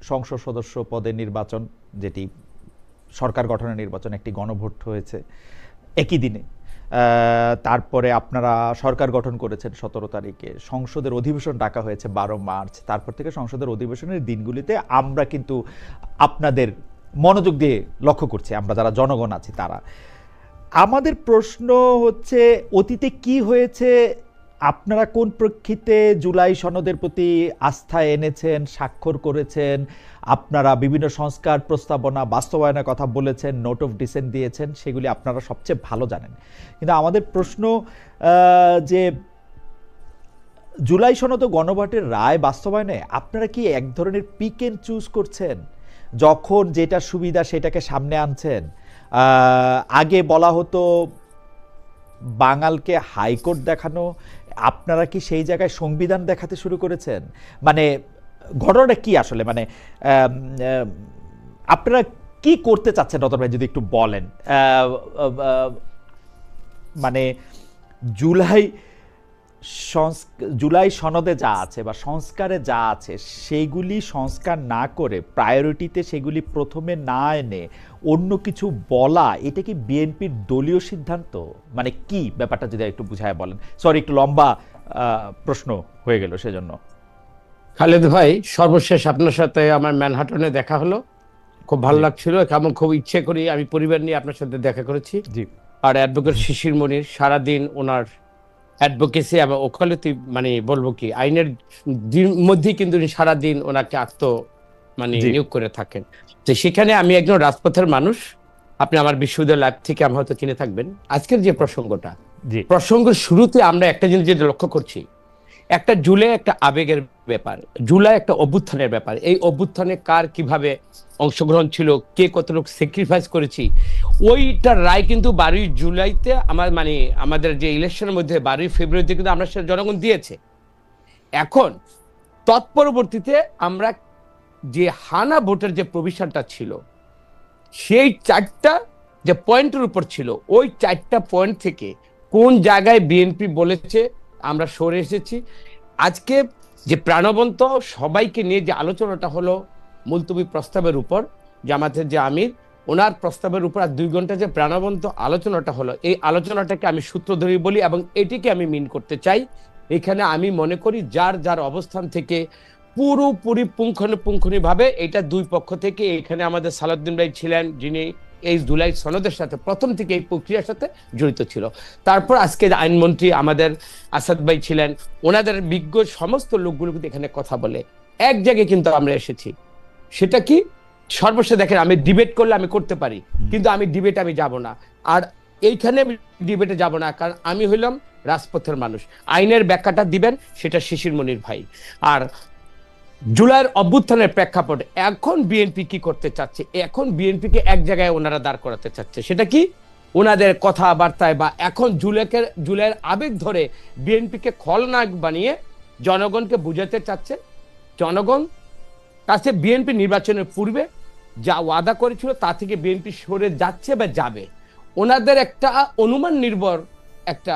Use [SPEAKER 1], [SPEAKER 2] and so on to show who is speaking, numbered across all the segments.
[SPEAKER 1] সংসদ সদস্য পদের নির্বাচন, যেটি সরকার গঠনের নির্বাচন, একটি গণভোট হয়েছে একই দিনে। তারপরে আপনারা সরকার গঠন করেছেন 17 তারিখে, সংসদের অধিবেশন ডাকা হয়েছে 12 মার্চ। তারপর থেকে সংসদের অধিবেশনের দিনগুলিতে আমরা কিন্তু আপনাদের মনোযোগ দিয়ে লক্ষ্য করছি, আমরা যারা জনগণ আছি তারা। আমাদের প্রশ্ন হচ্ছে, অতীতে কি হয়েছে, আপনারা কোন প্রেক্ষিতে জুলাই সনদের প্রতি আস্থা এনেছেন, স্বাক্ষর করেছেন, আপনারা বিভিন্ন সংস্কার প্রস্তাবনা বাস্তবায়নের কথা বলেছেন, নোট অফ ডিসেন্ট দিয়েছেন, সেগুলি আপনারা সবচেয়ে ভালো জানেন। কিন্তু আমাদের প্রশ্ন যে জুলাই সনদ ও গণভোটের রায় বাস্তবায়নে আপনারা কি এক ধরনের পিক এন্ড চুজ করছেন, যখন যেটা সুবিধা সেটাকে সামনে আনছেন? আগে বলা হতো বাঙালকে হাইকোর্ট দেখানো, আপনারা কি সেই জায়গায় সংবিধান দেখাতে শুরু করেছেন? মানে ঘটনাটা কি আসলে, মানে আপনারা কি করতে চাচ্ছেন রতন ভাই, যদি একটু বলেন। মানে জুলাই সনদে যা আছে বা সংস্কারে যা আছে সেইগুলি সংস্কার না করে, প্রায়োরিটিতে সেগুলি প্রথমে না এনে অন্য কিছু বলা, এটা কি বিএনপির দলীয় সিদ্ধান্ত? মানে কি ব্যাপারটা যদি একটু বুঝায় বলেন। সরি, একটু লম্বা প্রশ্ন হয়ে গেল সেজন্য।
[SPEAKER 2] খালেদ ভাই, সর্বশেষ আপনার সাথে আমার ম্যানহাটনে দেখা হলো, খুব ভালো লাগছিল, এবং খুব ইচ্ছে করি আমি পরিবার নিয়ে আপনার সাথে দেখা করেছি।
[SPEAKER 1] জি।
[SPEAKER 2] আর অ্যাডভোকেট শিশির মনির সারাদিন ওনার অ্যাডভোকেসি এবং ওকালতি, মানে বলবো কি, আইনের মধ্যেই কিন্তু উনি সারাদিন ওনাকে নিয়োগ করে থাকেন। তো সেখানে আমি একজন রাজপথের মানুষ, আপনি আমার বিশ্ববিদ্যালয় লাইফ থেকে আমি হয়তো চিনে থাকবেন। আজকের যে প্রসঙ্গটা, প্রসঙ্গের শুরুতে আমরা একটা জিনিস যেটা লক্ষ্য করছি, একটা জুলাই একটা আবেগের ব্যাপার, জুলাই একটা অভ্যুত্থানের ব্যাপার। এই অভ্যুত্থানে কার কিভাবে অংশগ্রহণ ছিল, কে কতটুকু স্যাক্রিফাইস করেছি, ওইটার রায় কিন্তু 12 জুলাইতে আমাদের যে ইলেকশনের মধ্যে 12 ফেব্রুয়ারিতে কিন্তু আমরা সেটা জনগণ দিয়েছে। এখন তৎপরবর্তীতে আমরা যে হানা ভোটের যে প্রভিশনটা ছিল, সেই 4টা যে পয়েন্টের উপর ছিল, ওই 4টা পয়েন্ট থেকে কোন জায়গায় বিএনপি বলেছে আমরা সরে এসেছি। আজকে যে প্রাণবন্ত সবাইকে নিয়ে যে আলোচনাটা হলো মুলতবি প্রস্তাবের উপর, জামাতের যে আমির, ওনার প্রস্তাবের উপর আর 2 ঘন্টা যে প্রাণবন্ত আলোচনাটা হলো, এই আলোচনাটাকে আমি সূত্র ধরে বলি এবং এটিকে আমি মিন করতে চাই। এখানে আমি মনে করি যার যার অবস্থান থেকে পুরোপুরি পুঙ্খানুপুঙ্খভাবে এটা 2 পক্ষ থেকে, এখানে আমাদের সালাউদ্দিন ভাই ছিলেন যিনি এই জুলাই সনদের সাথে প্রথম থেকে এই প্রক্রিয়ার সাথে জড়িত ছিল। তারপর আজকে আইনমন্ত্রী আমাদের আসাদ ভাই ছিলেন, ওনাদের বিজ্ঞ সমস্ত লোকগুলো কিন্তু এখানে কথা বলে এক জায়গায় কিন্তু আমরা এসেছি। সেটা কি, সর্বশেষ দেখেন, আমি ডিবেট করলে আমি করতে পারি, কিন্তু আমি ডিবেটে আমি যাব না। আর এইখানে আমি ডিবেটে যাব না, কারণ আমি হইলাম রাজপথের মানুষ। আইনের ব্যাখ্যাটা দিবেন সেটা শিশির মনির ভাই। আর জুলাইয়ের অভ্যুত্থানের প্রেক্ষাপট, এখন বিএনপি কি করতে চাচ্ছে, এখন বিএনপিকে এক জায়গায় ওনারা দাঁড় করাতে চাচ্ছে। সেটা কি, ওনাদের কথাবার্তায় বা এখন জুলাইয়ের আবেগ ধরে বিএনপিকে খলনায়ক বানিয়ে জনগণকে বুঝাতে চাচ্ছে। জনগণ কাছে বিএনপি নির্বাচনের পূর্বে যা ওয়াদা করেছিল তা থেকে বিএনপি সরে যাচ্ছে বা যাবে। ওনাদের একটা অনুমান নির্ভর একটা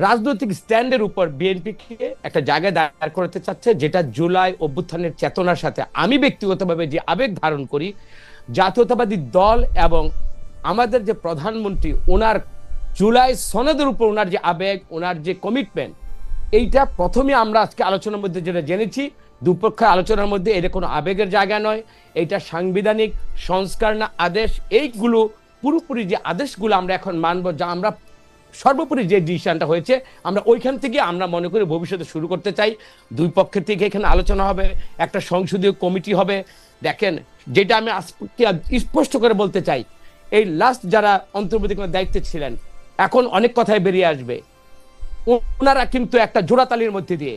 [SPEAKER 2] রাজনৈতিক স্ট্যান্ডের উপর বিএনপিকে একটা জায়গায় দাঁড় করতে চাচ্ছে, যেটা জুলাই অভ্যুত্থানের চেতনার সাথে আমি ব্যক্তিগতভাবে যে আবেগ ধারণ করি, জাতীয়তাবাদী দল এবং আমাদের যে প্রধানমন্ত্রী, ওনার জুলাই সনদের উপর ওনার যে আবেগ, ওনার যে কমিটমেন্ট, এইটা প্রথমে আমরা আজকে আলোচনার মধ্যে যেটা জেনেছি, দুপক্ষের আলোচনার মধ্যে এটা কোনো আবেগের জায়গা নয়, এটা সাংবিধানিক সংস্কার না আদেশ। এইগুলো পুরোপুরি যে আদেশগুলো আমরা এখন মানব, যা আমরা সর্বোপরি যে ডিসিশনটা হয়েছে আমরা ওইখান থেকে আমরা মনে করি ভবিষ্যতে শুরু করতে চাই। 2 পক্ষের থেকে এখানে আলোচনা হবে, একটা সংসদীয় কমিটি হবে। দেখেন, যেটা আমি স্পষ্ট করে বলতে চাই, এই লাস্ট যারা অন্তর্বর্তীকালীন দায়িত্বে ছিলেন, এখন অনেক কথাই বেরিয়ে আসবে, ওনারা কিন্তু একটা জোড়াতালির মধ্যে দিয়ে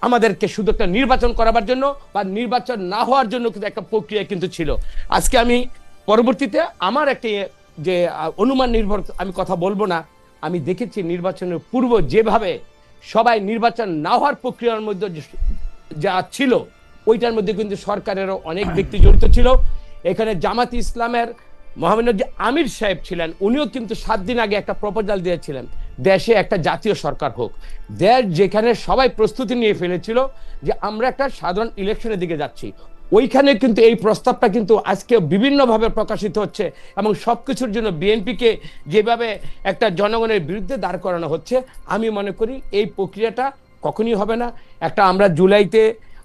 [SPEAKER 2] আমাদেরকে শুধু একটা নির্বাচন করাবার জন্য বা নির্বাচন না হওয়ার জন্য কিন্তু একটা প্রক্রিয়া কিন্তু ছিল। আজকে আমি পরবর্তীতে আমার একটি যে অনুমান নির্ভর আমি কথা বলবো না, আমি দেখেছি নির্বাচনের পূর্ব যেভাবে সবাই নির্বাচন না হওয়ার প্রক্রিয়ার মধ্যে যা ছিল, ওইটার মধ্যে কিন্তু সরকারেরও অনেক ব্যক্তি জড়িত ছিল। এখানে জামাত ইসলামের মহামান্য যে আমির সাহেব ছিলেন, উনিও কিন্তু 7 দিন আগে একটা প্রপোজাল দিয়েছিলেন, দেশে একটা জাতীয় সরকার হোক। দেশ যেখানে সবাই প্রস্তুতি নিয়ে ফেলেছিল যে আমরা একটা সাধারণ ইলেকশনের দিকে যাচ্ছি, ওইখানে কিন্তু এই প্রস্তাবটা কিন্তু আজকে বিভিন্নভাবে প্রকাশিত হচ্ছে এবং সবকিছুর জন্য বিএনপিকে যেভাবে একটা জনগণের বিরুদ্ধে দাঁড় করানো হচ্ছে, আমি মনে করি এই প্রক্রিয়াটা কখনই হবে না। একটা আমরা জুলাইতে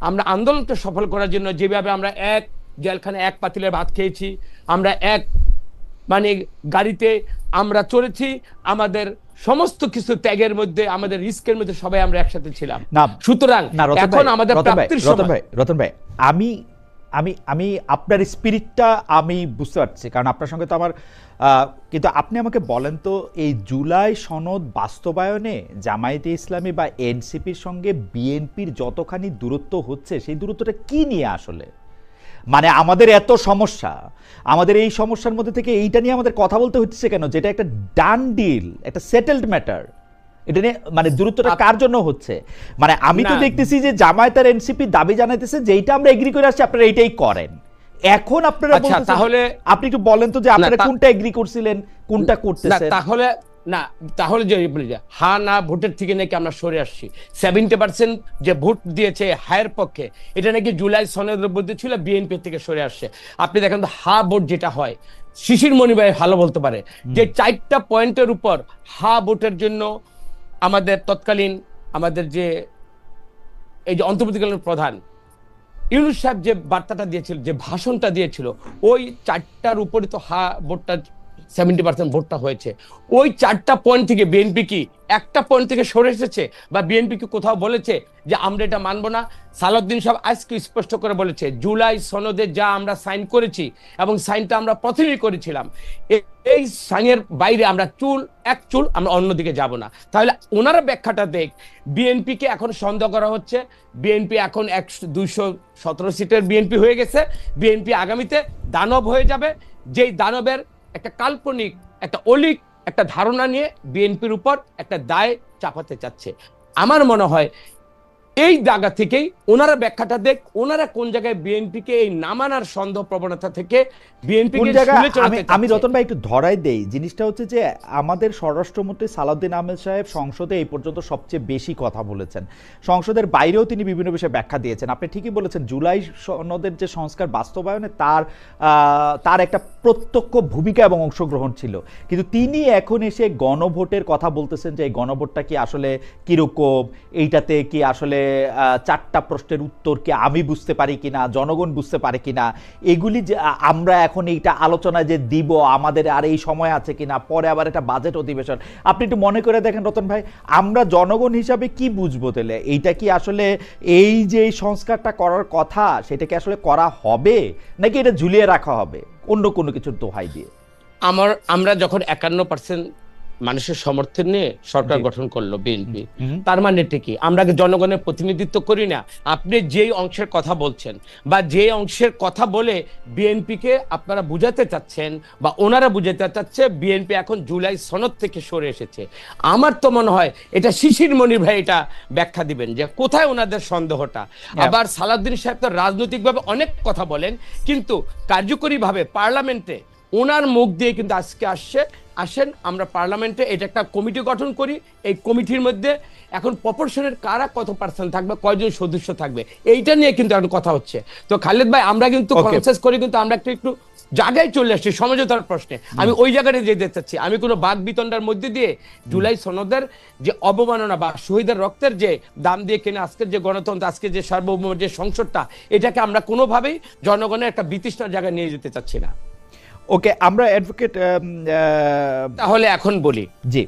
[SPEAKER 2] আমরা আন্দোলনকে সফল করার জন্য যেভাবে আমরা এক জেলখানে এক পাতিলের ভাত খেয়েছি, আমরা এক মানে গাড়িতে আমরা চলেছি, আমাদের সমস্ত কিছু ত্যাগের মধ্যে, আমাদের রিস্কের মধ্যে সবাই আমরা একসাথে ছিলাম।
[SPEAKER 1] না
[SPEAKER 2] সুতরাং এখন আমাদের প্রাপ্তির সময়।
[SPEAKER 1] রতন ভাই, আমি আমি আমি আপনার স্পিরিটটা আমি বুঝতে পারছি, কারণ আপনার সঙ্গে তো আমার কিন্তু আপনি আমাকে বলেন তো, এই জুলাই সনদ বাস্তবায়নে জামায়াতে ইসলামী বা এনসিপির সঙ্গে বিএনপির যতখানি দূরত্ব হচ্ছে, সেই দূরত্বটা কি নিয়ে আসলে? মানে আমাদের এত সমস্যা, আমাদের এই সমস্যার মধ্যে থেকে এইটা নিয়ে আমাদের কথা বলতে হচ্ছে কেন, যেটা একটা ডান ডিল, একটা সেটেলড ম্যাটার, এটা নিয়ে মানে দূরত্বটা কার জন্য হচ্ছে? মানে আমি তো দেখতেছি যে জামায়াত আর এনসিপি দাবি জানাইতেছে যে এইটা আমরা এগ্রি করে আসছি, আপনারা এইটাই করেন। এখন আপনারা বলতেছেন, তাহলে আপনি একটু বলেন তো যে আপনারা কোনটা এগ্রি করছিলেন, কোনটা করতেছেন?
[SPEAKER 2] তাহলে না, তাহলে যে হ্যাঁ না ভোটের থেকে নাকি আমরা সরে আসছি, 70% যে ভোট দিয়েছে হায়ের পক্ষে, এটা নাকি জুলাই সনদের মধ্যে ছিল, বিএনপি থেকে সরে আসছে। আপনি দেখেন তো হা ভোট যেটা হয়, শিশির মনি ভাই ভালো বলতে পারে যে 4টা পয়েন্টের উপর হা ভোটের জন্য আমাদের তৎকালীন আমাদের যে এই যে অন্তর্বর্তীকালীন প্রধান ইউনূস সাহেব যে বার্তাটা দিয়েছিল, যে ভাষণটা দিয়েছিল, ওই 4টার উপরে তো হা ভোটটা 70% ভোটটা হয়েছে। ওই 4টা পয়েন্ট থেকে বিএনপি কি একটা পয়েন্ট থেকে সরে এসেছে, বা বিএনপি কি কোথাও বলেছে যে আমরা এটা মানবো না? সালাউদ্দিন সাহেব আজকে স্পষ্ট করে বলেছে, জুলাই সনদে যা আমরা সাইন করেছি এবং সাইনটা আমরা প্রথমেই করেছিলাম, এই সাইনের বাইরে আমরা এক চুল আমরা অন্যদিকে যাব না। তাহলে ওনারা ব্যাখ্যাটা দেখ, বিএনপি কে এখন সন্দেহ করা হচ্ছে, বিএনপি এখন 217 সিটের বিএনপি হয়ে গেছে, বিএনপি আগামীতে দানব হয়ে যাবে, যেই দানবের একটা কাল্পনিক একটা অলিক একটা ধারণা নিয়ে বিএনপির উপর একটা দায় চাপাতে চাচ্ছে। আমার মনে হয় এই জায়গা থেকেই ওনারা ব্যাখ্যাটা দেখ, ওনারা কোন জায়গায় বিএনপিকে এই নামানার সন্দেহ প্রবণতা থেকে বিএনপিকে
[SPEAKER 1] আমি রতন ভাই একটু ধরাই দেই। জিনিসটা হচ্ছে যে আমাদের স্বরাষ্ট্রমন্ত্রী সালাউদ্দিন আহমেদ সাহেব সংসদে এই পর্যন্ত সবচেয়ে বেশি কথা বলেছেন, সংসদের বাইরেও তিনি বিভিন্ন বিষয়ে ব্যাখ্যা দিয়েছেন। আপনি ঠিকই বলেছেন, জুলাই সনদের যে সংস্কার বাস্তবায়নে তার একটা প্রত্যক্ষ ভূমিকা এবং অংশগ্রহণ ছিল, কিন্তু তিনি এখন এসে গণভোটের কথা বলতেছেন যে এই গণভোটটা কি আসলে কিরকম, এইটাতে কি আসলে 4টা প্রশ্নের উত্তর কি আমি বুঝতে পারি কিনা, জনগণ বুঝতে পারে কিনা, এগুলি যে আমরা এখন এইটা আলোচনায় যে দিব, আমাদের আর এই সময় আছে কিনা, পরে আবার এটা বাজেট অধিবেশন। আপনি একটু মনে করে দেখেন রতন ভাই, আমরা জনগণ হিসাবে কি বুঝবো তাহলে? এইটা কি আসলে এই যে সংস্কারটা করার কথা, সেটা কি আসলে করা হবে, নাকি এটা ঝুলিয়ে রাখা হবে অন্য কোনো কিছুর দোহাই দিয়ে?
[SPEAKER 2] আমরা যখন 51% মানুষের সমর্থন নিয়ে সরকার গঠন করলো বিএনপি, তার মানে কি আমরা জনগণের প্রতিনিধিত্ব করি না? আপনি যেই অংশের কথা বলছেন বা যে অংশের কথা বলে বিএনপিকে আপনারা বুঝাতে চাচ্ছেন বা ওনারা বুঝাতে চাচ্ছে বিএনপি এখন জুলাই সনদ থেকে সরে এসেছে, আমার তো মনে হয় এটা শিশির মনির ভাই এটা ব্যাখ্যা দিবেন যে কোথায় ওনাদের সন্দেহটা। আবার সালাউদ্দিন সাহেব তো রাজনৈতিকভাবে অনেক কথা বলেন, কিন্তু কার্যকরীভাবে পার্লামেন্টে ওনার মুখ দিয়ে কিন্তু আজকে আসেন আমরা পার্লামেন্টে এটা একটা কমিটি গঠন করি, এই কমিটির মধ্যে এখন প্রপোর্শনের কারা কত পার্সেন্ট থাকবে, কয়জন সদস্য থাকবে, এইটা নিয়ে কিন্তু এখন কথা হচ্ছে। তো খালেদ ভাই, আমরা কিন্তু কনসেস করি, কিন্তু আমরা একটু জায়গায় চলে আসছি সমঝোতার প্রশ্নে। আমি ওই জায়গাটা যেতে চাচ্ছি, আমি কোনো বাক বিতণ্ডার মধ্যে দিয়ে জুলাই সনদের যে অবমাননা বা শহীদের রক্তের যে দাম দিয়ে কিনে আজকের যে গণতন্ত্র, আজকে যে সার্বভৌম যে সংসদটা, এটাকে আমরা কোনোভাবেই জনগণের একটা বিতৃষ্ণার জায়গায় নিয়ে যেতে চাচ্ছি না।
[SPEAKER 1] ওকে, আমরা অ্যাডভোকেট
[SPEAKER 2] তাহলে এখন বলি,
[SPEAKER 1] জি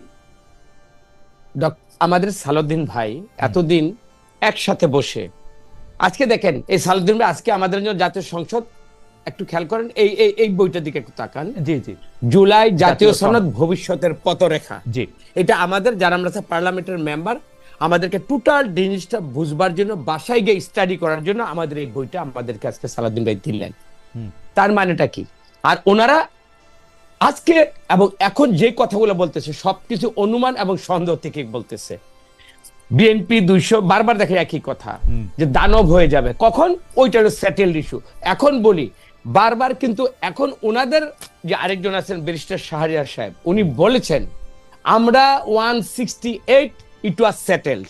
[SPEAKER 2] আমাদের সালাউদ্দিন ভাই এতদিন একসাথে বসে, আজকে দেখেন এই সালাউদ্দিন ভাই আজকে আমাদের জন্য জাতীয় সংসদ, একটু খেয়াল করেন এই বইটার দিকে একটু তাকান, জি জি, জুলাই জাতীয় সনদ ভবিষ্যতের পথরেখা। জি, এটা আমাদের যারা আমরা পার্লামেন্টের মেম্বার, আমাদেরকে টোটাল জিনিসটা বুঝবার জন্য, বাসায় গিয়ে স্টাডি করার জন্য আমাদের এই বইটা আমাদেরকে আজকে সালাউদ্দিন ভাই দিলেন। তার মানেটা কি? আর ওনারা আজকে এবং এখন যে কথাগুলো বলতেছে সবকিছু অনুমান এবং সন্দেহ থেকে বলতেছে। বিএনপি 200 বারবার দেখে একই কথা, যে দানব হয়ে যাবে কখন, ওইটা হলো সেটেলড ইস্যু। এখন বলি বারবার, কিন্তু এখন ওনাদের যে আরেকজন আছেন ব্যারিস্টার শাহরিয়ার সাহেব, উনি বলেছেন আমরা 168 ইট ওয়াজ সেটেলড।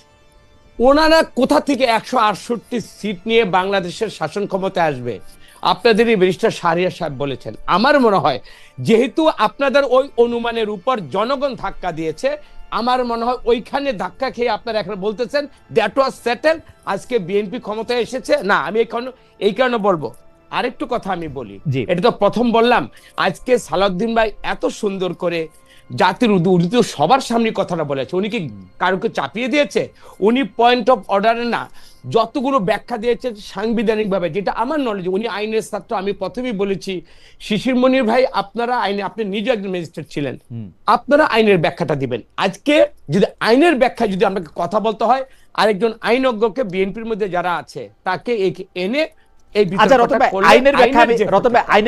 [SPEAKER 2] ওনারা কোথা থেকে 168 সিট নিয়ে বাংলাদেশের শাসন ক্ষমতায় আসবে? আপনাদেরই ব্যারিস্টার শাহরিয়ার সাহেব বলেছেন। আমার মনে হয় যেহেতু আপনাদের ওই অনুমানের উপর জনগণ ধাক্কা দিয়েছে, আমার মনে হয় ওইখানে ধাক্কা খেয়ে আপনারা এখন বলতেছেন দ্যাট ওয়াজ সেটেল, আজকে বিএনপি ক্ষমতায় এসেছে। না, আমি এই কারণে বলবো, আরেকটু কথা আমি বলি, এটা তো প্রথম বললাম, আজকে সালাউদ্দিন ভাই এত সুন্দর করে জাতির উনি তো সবার সামনে কথাটা বলেছে, উনি কি কারোকে চাপিয়ে দিয়েছে? উনি পয়েন্ট অফ অর্ডারে না, যতগুলো ব্যাখ্যা দিয়েছে সাংবিধানিক ভাবে, যেটা আমার নলেজ, উনি আইনের ছাত্র। আমি প্রথমেই বলেছি শিশির মনির ভাই, আপনারা আইনে, আপনি নিজে একজন ম্যাজিস্ট্রেট ছিলেন, আপনারা আইনের ব্যাখ্যাটা দিবেন। আজকে যদি আইনের ব্যাখ্যা যদি আমাকে কথা বলতে হয়, আরেকজন আইনজ্ঞকে বিএনপির মধ্যে যারা আছে তাকে এনে এই
[SPEAKER 1] আইনের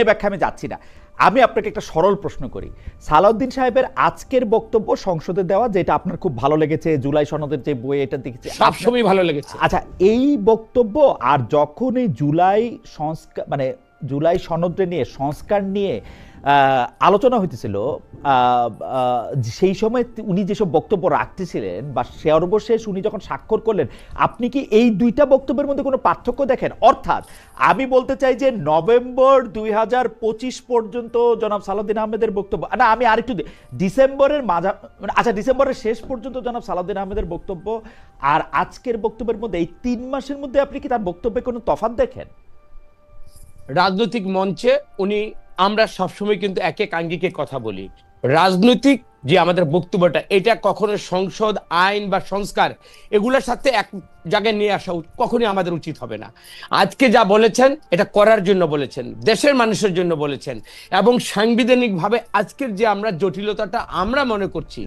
[SPEAKER 1] ব্যাখ্যা আমি যাচ্ছি না, আমি আপনাকে একটা সরল প্রশ্ন করি। সালাউদ্দিন সাহেবের আজকের বক্তব্য সংসদে দেওয়া, যেটা আপনার খুব ভালো লেগেছে, জুলাই সনদের যে বই, এটা দেখেছি,
[SPEAKER 2] সবসময় ভালো লেগেছে।
[SPEAKER 1] আচ্ছা, এই বক্তব্য আর যখন এই জুলাই সংস্কার, মানে জুলাই সনদ নিয়ে, সংস্কার নিয়ে আলোচনা হইতেছিল, সেই সময় উনি যেসব বক্তব্য রাখতেছিলেন বা সর্বশেষ উনি যখন স্বাক্ষর করলেন, আপনি কি এই দুইটা বক্তব্যের মধ্যে কোনো পার্থক্য দেখেন? অর্থাৎ আমি বলতে চাই যে নভেম্বর 2025 পর্যন্ত জনাব সালাউদ্দিন আহমেদের বক্তব্য, না আমি আরেকটু ডিসেম্বরের আচ্ছা ডিসেম্বরের শেষ পর্যন্ত জনাব সালাউদ্দিন আহমেদের বক্তব্য আর আজকের বক্তব্যের মধ্যে এই 3 মাসের মধ্যে আপনি কি তার বক্তব্যে কোনো তফাৎ দেখেন?
[SPEAKER 2] রাজনৈতিক মঞ্চে উনি, আমরা সবসময় কিন্তু এক এক আঙ্গিকে কথা বলি, রাজনৈতিক যে আমাদের বক্তব্যটা, এটা কখনো সংসদ, আইন বা সংস্কার এগুলোর সাথে এক জায়গায় নিয়ে আসা কখনোই আমাদের উচিত হবে না। আজকে যা বলেছেন এটা করার জন্য বলেছেন, দেশের মানুষের জন্য বলেছেন, এবং সাংবিধানিক ভাবে আজকের যে আমরা জটিলতাটা আমরা মনে করছি,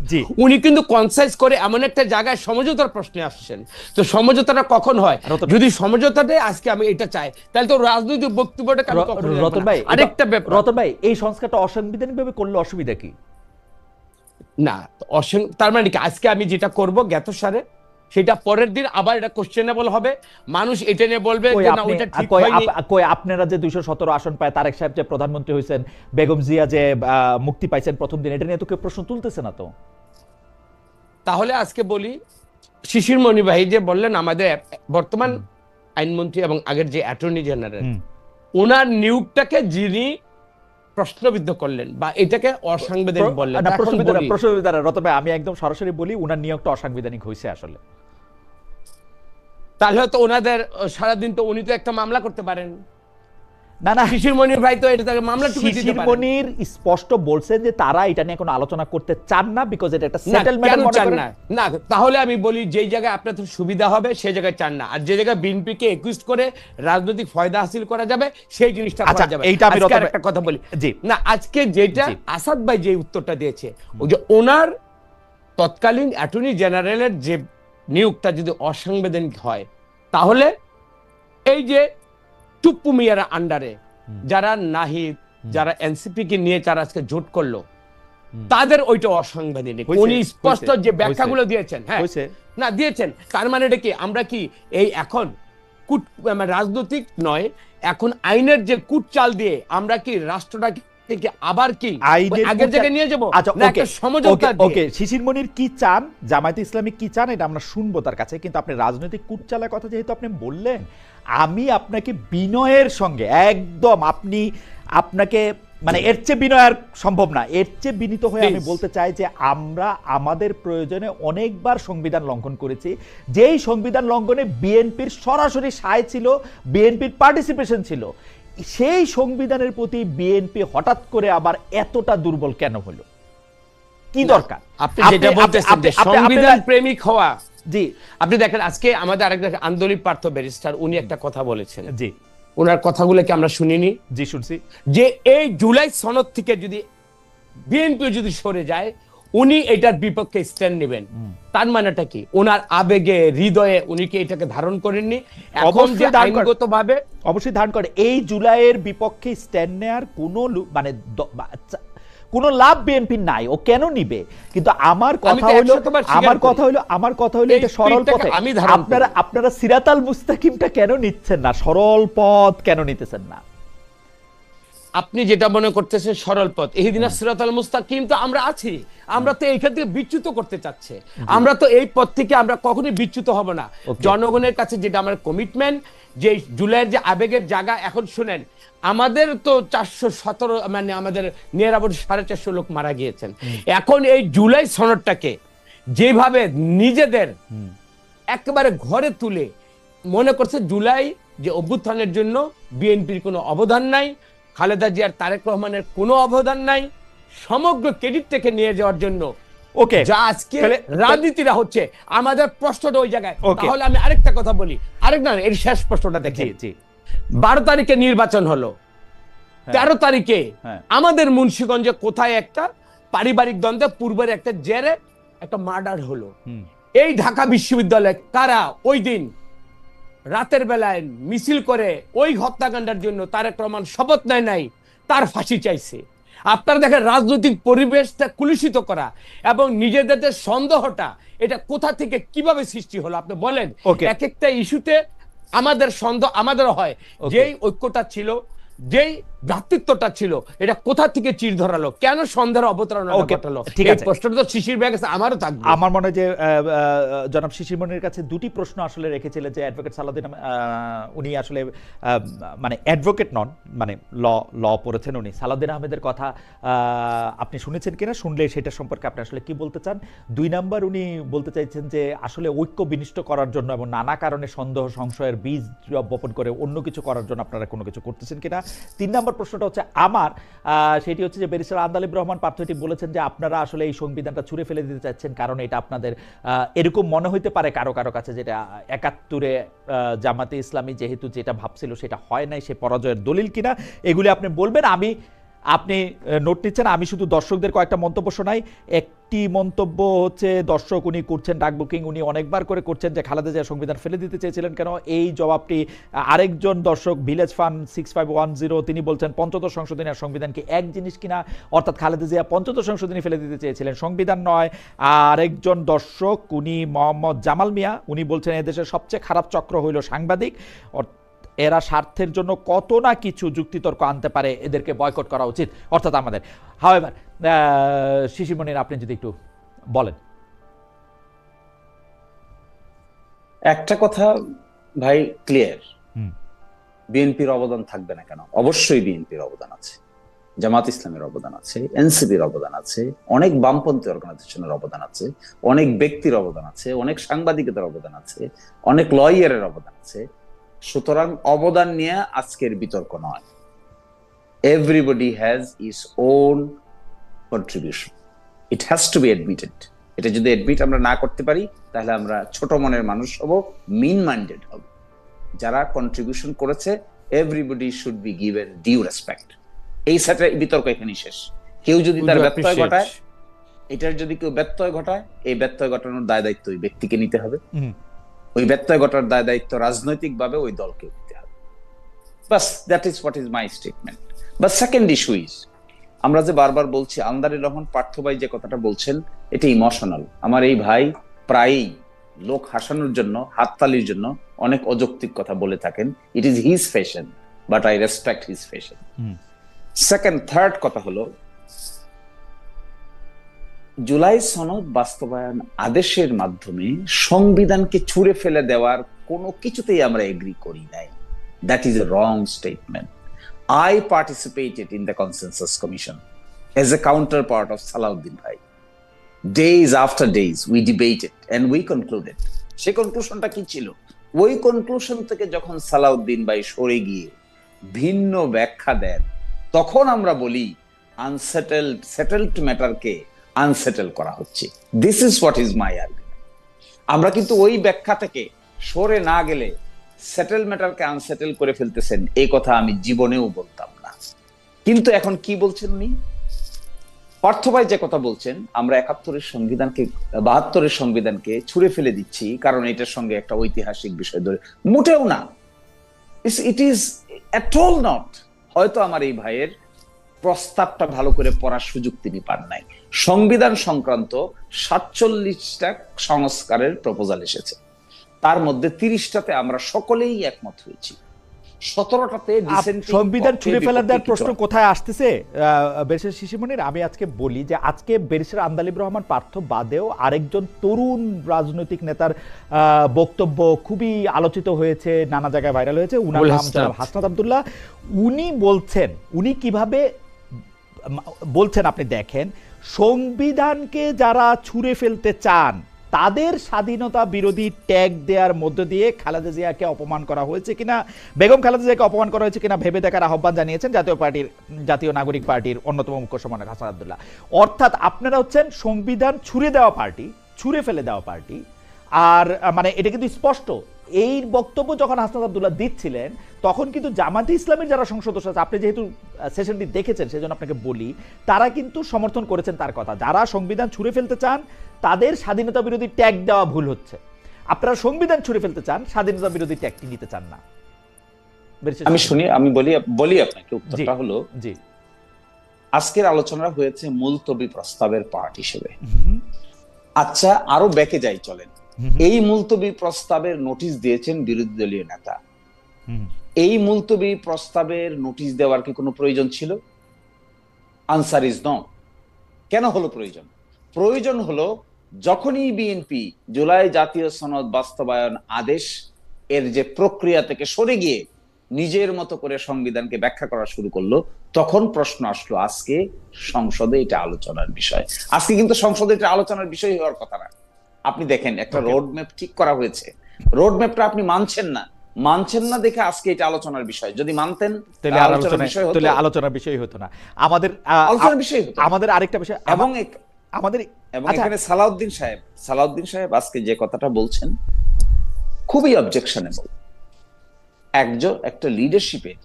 [SPEAKER 2] উনি কিন্তু কনসাইজ করে এমন একটা জায়গায় সমঝোতার প্রশ্নে আসছেন। তো সমঝোতাটা কখন হয়? যদি সমঝোতাটাই আজকে আমি এটা চাই, তাহলে তো রাজনৈতিক বক্তব্যটা
[SPEAKER 1] আরেকটা ব্যাপার। রতন ভাই, এই সংস্কারটা অসাংবিধানিক ভাবে করলে অসুবিধা কি?
[SPEAKER 2] না, তার মানে কি আজকে আমি যেটা করব জ্ঞাতসারে, সেটা পরের দিন আবার এটা কোশ্চেনেবল হবে, মানুষ এটা নিয়ে বলবে যে না ওইটা ঠিক হয়নি।
[SPEAKER 1] কই আপনারা যে 217 আসন পায়, তারেক সাহেব যে প্রধানমন্ত্রী হয়েছেন, বেগম জিয়া যে মুক্তি পাইছেন প্রথম দিন, এটা নিয়ে তো কেউ প্রশ্ন তুলতেছে না তো।
[SPEAKER 2] তাহলে আজকে বলি, শিশির মনি ভাই যে বললেন আমাদের বর্তমান আইনমন্ত্রী এবং আগের যে অ্যাটর্নি জেনারেল, ওনার নিয়োগটাকে যিনি প্রশ্নবিদ্ধ করলেন বা এটাকে অসাংবিধানিক বললেন,
[SPEAKER 1] রতন ভাই আমি একদম সরাসরি বলি, উনার নিয়োগটা অসাংবিধানিক হয়েছে আসলে।
[SPEAKER 2] তাহলে তো ওনাদের সারাদিন তো উনি তো একটা মামলা করতে পারেন।
[SPEAKER 1] না না,
[SPEAKER 2] শিশির মনির ভাই তো এটা তাকে মামলা টুকু দিতে পারেন।
[SPEAKER 1] শিশির মনির স্পষ্ট বলছেন যে তারা এটা নিয়ে কোনো আলোচনা করতে চান না, বিকজ এটা একটা সেটেলমেন্ট মনে করেন
[SPEAKER 2] না। তাহলে আমি বলি, যেই জায়গায় আপনাদের সুবিধা হবে সেই জায়গায় চান না, আর যে জায়গায় বিএনপিকে একুইস্ট করে রাজনৈতিক ফায়দা হাসিল করা যাবে সেই জিনিসটা করা যাবে।
[SPEAKER 1] এইটা আমি
[SPEAKER 2] একটা কথা বলি না, আজকে যেটা আসাদ ভাই যে উত্তরটা দিয়েছে, ওই যে ওনার তৎকালীন অ্যাটর্নি জেনারেলের যে নিয়োগটা যদি অসাংবিধানিক হয়, তাহলে এই যে টুপ্পু মিয়ার আন্ডারে যারা নাহিদ, যারা এনসিপি কে নিয়ে যারা আজকে জোট করলো, তাদের ওইটা অসাংবিধানিক। উনি স্পষ্ট যে ব্যাখ্যাগুলো দিয়েছেন, হ্যাঁ না দিয়েছেন, তার মানে এটা কি আমরা কি এই এখন রাজনৈতিক নয়, এখন আইনের যে কুট চাল দিয়ে আমরা কি রাষ্ট্রটাকে আবার কি আগের জায়গায় নিয়ে যাবো?
[SPEAKER 1] ওকে, শিশির মনির কি চান, জামায়াতে ইসলামী কি চান, এটা আমরা শুনবো তার কাছে। কিন্তু আপনি রাজনৈতিক কুটচালার কথা যেহেতু আপনি বললেন, আমি আপনাকে বিনয়ের সঙ্গে একদম, আপনাকে মানে এর চেয়ে বিনয় আর সম্ভব না, এর চেয়ে বিনীত হয়ে আমি বলতে চাই যে আমরা আমাদের প্রয়োজনে অনেকবার সংবিধান লঙ্ঘন করেছি, যেই সংবিধান লঙ্ঘনে বিএনপির সরাসরি সায় ছিল, বিএনপির পার্টিসিপেশন ছিল, সেই সংবিধানের প্রতি বিএনপি হঠাৎ করে আবার এতটা দুর্বল কেন হলো? কি দরকার?
[SPEAKER 2] আপনি যেটা বলতেছেন যে সংবিধান প্রেমিক হওয়া, জি আপনি দেখেন আজকে আমাদের আরেকটা আন্দোলিক পার্থ ব্যারিস্টার, উনি একটা কথা বলেছেন, জি ওনার কথাগুলো কি আমরা শুনিনি?
[SPEAKER 1] জি শুনছি,
[SPEAKER 2] যে এই জুলাই সনদ থেকে যদি বিএনপি যদি সরে যায়, উনি এটার বিপক্ষে স্ট্যান্ড নেবেন। তার মানেটা কি? ওনার আবেগে, হৃদয়ে উনি কি এটাকে ধারণ করেননি? এখন যে আইনগতভাবে
[SPEAKER 1] অবশ্যই ধারণ করে। এই জুলাইয়ের বিপক্ষে স্ট্যান্ড নেওয়ার কোনো লাভ বিএনপি নাই, ও কেন নিবে? কিন্তু আমার কথা হলো এটা সরল পথে, আপনারা সিরাতাল মুস্তাকিমটা কেন নিচ্ছেন না? সরল পথ কেন নিতেছেন না?
[SPEAKER 2] আপনি যেটা মনে করতেছেন সরল পথ, ইহদিনা সিরাতাল মুস্তাকিম, তো আমরা আছি, আমরা তো এইখান থেকে বিচ্যুত করতে চাচ্ছে, আমরা তো এই পথ থেকে আমরা কখনোই বিচ্যুত হব না। জনগণের কাছে যেটা আমার কমিটমেন্ট, যে জুলাইয়ের যে আবেগের জায়গা, এখন শুনেন আমাদের তো 417 মানে আমাদের নিয়ারাবর 450 লোক মারা গিয়েছেন। এখন এই জুলাই সনদটাকে যেভাবে নিজেদের একেবারে ঘরে তুলে মনে করছে জুলাই যে অভ্যুত্থানের জন্য বিএনপির কোনো অবদান নাই, খালেদা জিয়ার তারেক রহমানের কোনো অবদান নাই, সমগ্র ক্রেডিট থেকে নিয়ে যাওয়ার জন্য
[SPEAKER 1] ওকে
[SPEAKER 2] যা আজকে রাজনীতিরা হচ্ছে, আমাদের প্রশ্নটা ওই জায়গায়। তাহলে আমি আরেকটা কথা বলি, না এর শেষ প্রশ্নটা দেখে, 12 তারিখে নির্বাচন হলো, 13 তারিখে আমাদের মুন্সিগঞ্জে কোথায় একটা পারিবারিক দ্বন্দ্বে পূর্বের একটা জেরে একটা মার্ডার হলো। এই ঢাকা বিশ্ববিদ্যালয়ে কারা ওই দিন রাতের বেলায় মিছিল করে ওই হত্যাকাণ্ডের জন্য তারেক রহমান শপথ নেয় নাই, তার ফাঁসি চাইছে। আপনারা দেখেন রাজনৈতিক পরিবেশটা কুলুষিত করা এবং নিজেদের সন্দেহটা, এটা কোথা থেকে কিভাবে সৃষ্টি হলো আপনি বলেন। এক একটা ইস্যুতে আমাদের সন্দেহ আমাদেরও হয়, যেই ঐক্যটা ছিল, যেই ভ্রাতৃত্বটা ছিল, এটা কোথা থেকে চির ধরালো, কেন সন্দেহের অবতারণা ঘটালো? এই প্রশ্নটা তো শিশির ভাইয়ের কাছে আমারও থাকবে।
[SPEAKER 1] আমার মনে হয় যে জনাব শিশির মনির কাছে দুটি প্রশ্ন আসলে রেখেছিলেন, যে অ্যাডভোকেট সালাউদ্দিন উনি আসলে মানে অ্যাডভোকেট নন, মানে ল পড়েছেন উনি। সালাউদ্দিন আহমেদের কথা আপনি শুনেছেন কিনা, শুনলে সেটা সম্পর্কে আপনি আসলে কি বলতে চান? 2 নাম্বার, উনি বলতে চাইছেন যে আসলে ঐক্য বিনিষ্ট করার জন্য এবং নানা কারণে সন্দেহ সংশয়ের বীজ বপন করে অন্য কিছু করার জন্য আপনারা কোনো কিছু করতেছেন কিনা। 3 নম্বর প্রশ্নটা হচ্ছে আমার, সেটি হচ্ছে যে ব্যারিস্টার আন্দালিব রহমান পার্থটি বলেছেন যে আপনারা আসলে এই সংবিধানটা ছুঁড়ে ফেলে দিতে চাচ্ছেন, কারণ এটা আপনাদের এরকম মনে হইতে পারে কারো কারো কাছে, যেটা 71-এ জামাতে ইসলামী যেহেতু যেটা ভাবছিল সেটা হয় নাই, সে পরাজয়ের দলিল কিনা, এগুলি আপনি বলবেন। আপনি নোট নিচ্ছেন, আমি শুধু দর্শকদের কয়েকটা মন্তব্য শোনাই। একটি মন্তব্য হচ্ছে দর্শক উনি করছেন ডাক বুকিং, উনি অনেকবার করে করছেন যে খালেদা জিয়া সংবিধান ফেলে দিতে চেয়েছিলেন কেন, এই জবাবটি আরেকজন দর্শক ভিলেজ ফান 6510 তিনি বলছেন 75 সংশোধনী আর সংবিধান কি এক জিনিস কিনা, অর্থাৎ খালেদা জিয়া 75 সংশোধনী ফেলে দিতে চেয়েছিলেন, সংবিধান নয়। আরেকজন দর্শক উনি মোহাম্মদ জামাল মিয়া, উনি বলছেন এদেশের সবচেয়ে খারাপ চক্র হইল সাংবাদিক, এরা স্বার্থের জন্য কত না কিছু যুক্তিতর্ক আনতে পারে, এদেরকে বয়কট করা উচিত, অর্থাৎ আমাদের। হাওয়েভার শিশির মনির, আপনি যদি একটু বলেন।
[SPEAKER 3] একটা কথা ভাই ক্লিয়ার, বিএনপির অবদান থাকবে না কেন? অবশ্যই বিএনপির অবদান আছে, জামাত ইসলামের অবদান আছে, এনসিপির অবদান আছে, অনেক বামপন্থী অর্গানাইজেশনের অবদান আছে, অনেক ব্যক্তির অবদান আছে, অনেক সাংবাদিকদের অবদান আছে, অনেক লয়ারের অবদান আছে। সুতরাং অবদান নিয়ে আজকের বিতর্ক নয়। Everybody has his own contribution, it has to be admitted. এটা যদি অ্যাডমিট আমরা না করতে পারি, তাহলে আমরা ছোট মনের মানুষ হব, মিন মাইন্ডেড হব। যারা কন্ট্রিবিউশন করেছে, everybody should be given due respect. এই সেটে বিতর্ক এখানেই শেষ। কেউ যদি তার ব্যত্যয় ঘটায়, এটার যদি কেউ ব্যত্যয় ঘটায়, এই ব্যত্যয় ঘটানোর দায় দায়িত্ব ওই ব্যক্তিকে নিতে হবে। ওই ব্যত্যয় ঘটার দায় দায়িত্ব রাজনৈতিক ভাবে ওই দলকে নিতে হবে। বাস, that is what is my statement. But second issue is, আমরা যে বারবার বলছি, আন্দালিব রহমান পার্থ ভাই যে কথাটা বলছেন, এটা ইমোশনাল। আমার এই ভাই প্রায়ই লোক হাসানোর জন্য, হাততালির জন্য অনেক অযৌক্তিক কথা বলে থাকেন। It is his fashion, but I respect his fashion. Third কথা হলো, জুলাই সনদ বাস্তবায়ন আদেশের মাধ্যমে সংবিধানকে ছুঁড়ে ফেলে দেওয়ার কোনো কিছুতেই আমরা এগ্রি করি নাই। That is a wrong statement. I participated in the consensus commission as a counterpart of Salahuddin Bhai. Days after days we debated and we concluded. সেই কনক্লুশনটা কি ছিল? ওই কনক্লুশন থেকে যখন সালাউদ্দিন ভাই সরে গিয়ে ভিন্ন ব্যাখ্যা দেন, তখন আমরা বলি সেটেলড ম্যাটারকে আনসেটেল করা হচ্ছে। This is what is my argument. আমরা কিন্তু ওই ব্যাখ্যা থেকে সরে না গেলে সেটেল ম্যাটারকে আনসেটেল করে ফেলতেছেন, এই কথা আমি জীবনেও বলতাম না। কিন্তু এখন কি বলছেন উনি? পার্থ ভাই যে কথা বলছেন, আমরা 71-এর সংবিধানকে, 72-এর সংবিধানকে ছুঁড়ে ফেলে দিচ্ছি কারণ এটার সঙ্গে একটা ঐতিহাসিক বিষয় ধরে, মোটেও না। It is at all not. হয়তো আমার এই ভাইয়ের প্রস্তাবটা ভালো করে পড়ার সুযোগ তিনি পান নাই। সংবিধান সংক্রান্ত 47টা সংস্কারের প্রপোজাল এসেছে, তার মধ্যে 30টাতে আমরা সকলেই একমত হয়েছি। 17টাতে
[SPEAKER 1] সংবিধান ছুঁড়ে ফেলার দেওয়ার প্রশ্ন কোথায় আসতেছে ব্যারিস্টার শিশির মনির? আমি আজকে বলি যে আজকে ব্যারিস্টার আন্দালিব রহমান পার্থ বাদেও আরেকজন তরুণ রাজনৈতিক নেতার বক্তব্য খুবই আলোচিত হয়েছে, নানা জায়গায় ভাইরাল হয়েছে। উনার নাম জনাব হাসনাত আব্দুল্লাহ। উনি বলছেন, উনি কিভাবে বলছেন আপনি দেখেন, সংবিধানকে যারা ছুঁড়ে ফেলতে চান তাদের স্বাধীনতা বিরোধী ট্যাগ দেওয়ার মধ্য দিয়ে খালেদা জিয়াকে অপমান করা হয়েছে কিনা, বেগম খালেদা জিয়াকে অপমান করা হয়েছে কিনা ভেবে দেখার আহ্বান জানিয়েছেন জাতীয় নাগরিক পার্টির অন্যতম মুখ্য সমন্বয়ক হাসান আব্দুল্লাহ। অর্থাৎ আপনারা হচ্ছেন সংবিধান ছুঁড়ে দেওয়া পার্টি, ছুঁড়ে ফেলে দেওয়া পার্টি। আর মানে এটা কিন্তু স্পষ্ট। এই বক্তব্য যখন হাসনাত আব্দুল্লাহ দিচ্ছিলেন তখন কিন্তু জামাতে ইসলামের যারা সংসদ সদস্য আছে, আপনি যেহেতু সেশনটি দেখেছেন সেজন্য আপনাকে বলি, তারা কিন্তু সমর্থন করেছেন তার কথা। যারা সংবিধান ছুঁড়ে ফেলতে চান তাদের স্বাধীনতা বিরোধী ট্যাগ দেওয়া ভুল হচ্ছে। আপনারা সংবিধান ছুঁড়ে ফেলতে চান, স্বাধীনতা বিরোধী ট্যাগটি নিতে চান না।
[SPEAKER 3] আমি বলি আপনাকে, উত্তরটা হলো জি, আজকের আলোচনা হয়েছে মুলতবি প্রস্তাবের পার্ট হিসেবে। আচ্ছা, আরো ব্যাকে যাই চলেন। এই মুলতবি প্রস্তাবের নোটিশ দিয়েছেন বিরোধী দলীয় নেতা। এই মুলতবি প্রস্তাবের নোটিশ দেওয়ার কি কোনো প্রয়োজন ছিল? Answer is no. কেন হলো প্রয়োজন? প্রয়োজন হলো যখনই বিএনপি জুলাই জাতীয় সনদ বাস্তবায়ন আদেশ এর যে প্রক্রিয়া থেকে সরে গিয়ে নিজের মতো করে সংবিধানকে ব্যাখ্যা করা শুরু করলো, তখন প্রশ্ন আসলো আজকে সংসদে এটা আলোচনার বিষয়। আজকে কিন্তু সংসদে এটা আলোচনার বিষয় হওয়ার কথা না। আপনি দেখেন একটা রোড ম্যাপ ঠিক করা হয়েছে, রোড ম্যাপটা আপনি মানছেন না দেখে আজকে এটা আলোচনার বিষয়। যদি মানতেন তাহলে
[SPEAKER 1] আলোচনার বিষয় হতো না। আমাদের আলোচনার বিষয় হতো। আমাদের আরেকটা বিষয় এবং
[SPEAKER 3] এখানে সালাউদ্দিন সাহেব আজকে যে কথাটা বলছেন খুবই অবজেকশনেবল। একটা লিডারশিপের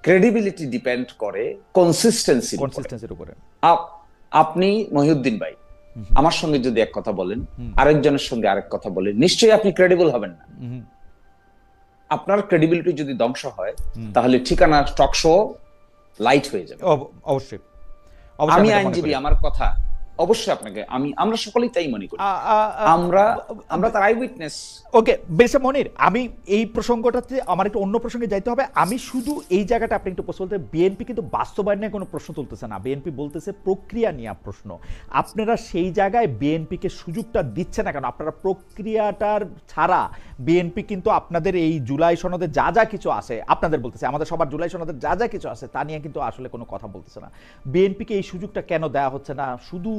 [SPEAKER 3] ক্রেডিবিলিটি ডিপেন্ড করে কনসিস্টেন্সির উপরে। আপনি মহিউদ্দিন ভাই আমার সঙ্গে যদি এক কথা বলেন, আরেকজনের সঙ্গে আরেক কথা বলেন, নিশ্চয়ই আপনি ক্রেডিবল হবেন না। আপনার ক্রেডিবিলিটি যদি ধ্বংস হয় তাহলে ঠিকানা টক শো লাইট হয়ে যাবে।
[SPEAKER 1] অবশ্যই
[SPEAKER 3] আমি আইনজীবী, আমার কথা অবশ্যই আপনাকে আমরা সকলেই তাই মনে করি। আমরা তার আই উইটনেস।
[SPEAKER 1] ওকে ব্যারিস্টার মনির, আমি এই প্রসঙ্গটাতে আমার একটু অন্য প্রসঙ্গে যাইতে হবে। আমি শুধু এই জায়গাটা আপনি একটু প্রশ্ন বলতে, বিএনপি কিন্তু বাস্তবায়ন নিয়ে কোনো প্রশ্ন তুলতেছে না, বিএনপি বলতেছে প্রক্রিয়া নিয়ে প্রশ্ন। আপনারা সেই জায়গায় বিএনপিকে সুযোগটা দিচ্ছে না কেন? আপনারা প্রক্রিয়াটার ছাড়া বিএনপি কিন্তু আপনাদের এই জুলাই সনদে যা যা কিছু আছে, আপনাদের বলতেছে আমাদের সবার জুলাই সনদের যা যা কিছু আছে তা নিয়ে কিন্তু আসলে কোনো কথা বলতেছে না। বিএনপিকে এই সুযোগটা কেন দেওয়া হচ্ছে না? শুধু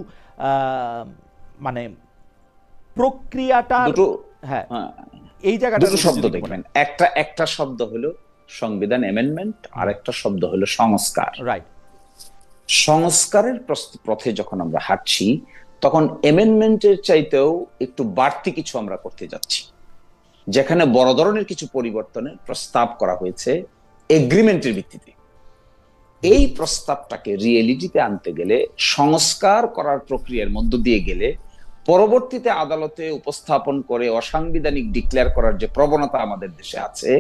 [SPEAKER 1] মানে প্রক্রিয়াটা, হ্যাঁ এই জায়গাটা
[SPEAKER 3] দুটো শব্দ দেখবেন, একটা শব্দ হলো সংবিধান অ্যামেন্ডমেন্ট আর একটা শব্দ হলো সংস্কার।
[SPEAKER 1] রাইট।
[SPEAKER 3] সংস্কারের পথে যখন আমরা হাঁটছি তখন অ্যামেন্ডমেন্টের চাইতেও একটু বাড়তি কিছু আমরা করতে যাচ্ছি, যেখানে বড় ধরনের কিছু পরিবর্তনের প্রস্তাব করা হয়েছে এগ্রিমেন্টের ভিত্তিতে। এই প্রস্তাবটাকে রিয়েলিটিতে আনতে গেলে, সংস্কার করার প্রক্রিয়ার মধ্য দিয়ে গেলে, পরবর্তীতে আদালতে উপস্থাপন করে অসাংবিধানিক ডিক্লেয়ার করার যে প্রবণতা আমাদের দেশে আছে,